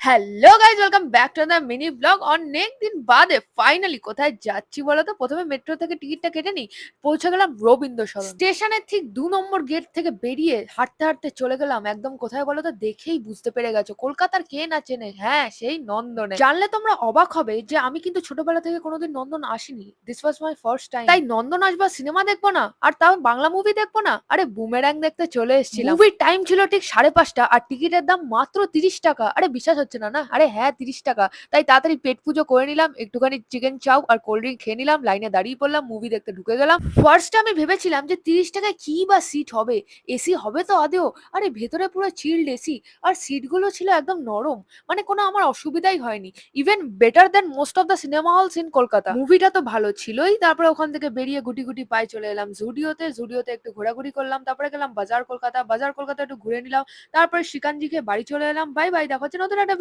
Hello guys, welcome back to the mini blog. অনেক দিন বাদে ফাইনালি কোথায় যাচ্ছি বলো তো? প্রথমে মেট্রো থেকে টিকিটটা কেটে নিই, পৌঁছে গেলাম রবীন্দ্র সদন স্টেশনের ঠিক 2 নম্বর গেট থেকে বেরিয়ে হাঁটতে হাঁটতে চলে গেলাম একদম কোথায় বলো তো? দেখেই বুঝতে পেরে গেছো, কলকাতার কে না চেনে? হ্যাঁ, সেই নন্দনে। জানলে তোমরা অবাক হবে যে আমি কিন্তু ছোটবেলা থেকে কোনোদিন নন্দন আসিনি। This was my first time. তাই নন্দন আসবা, সিনেমা দেখবো না, আর তাও বাংলা মুভি দেখবো না, আরে বুমেরাং দেখতে চলে এসেছিলাম। মুভির টাইম ছিল ঠিক 5:30 আর টিকিটের দাম মাত্র 30 টাকা। আরে বিশ্বাস হচ্ছে না? না, আরে হ্যাঁ, 30 টাকা। তাই তাড়াতাড়ি পেট পুজো করে নিলাম, একটুখানি চিকেন চাউ আর কোল্ড ড্রিঙ্ক খেয়ে নিলাম, লাইনে দাঁড়িয়ে পড়লাম, মুভি দেখতে ঢুকে গেলাম। ফার্স্টে আমি ভেবেছিলাম যে 30 টাকায় কি বা সিট হবে, এসি হবে তো আদেও? আরে ভেতরে পুরো চিল্ড এসি, আর সিটগুলো ছিল একদম নরম, মানে কোনো আমার অসুবিধাই হয়নি। Even better then most of the cinema halls in Kolkata. মুভিটা তো ভালো ছিলই। তারপরে ওখান থেকে বেরিয়ে গুটি গুটি পায়ে চলে এলাম জুডিওতে। জুডিওতে একটু ঘোরাঘুরি করলাম, তারপরে গেলাম বাজার কলকাতা। বাজার কলকাতা একটু ঘুরে নিলাম, তারপরে শ্রীকান্তজিকে বাড়ি চলে এলাম। বাই বাই, দেখা হচ্ছে নতুন একটা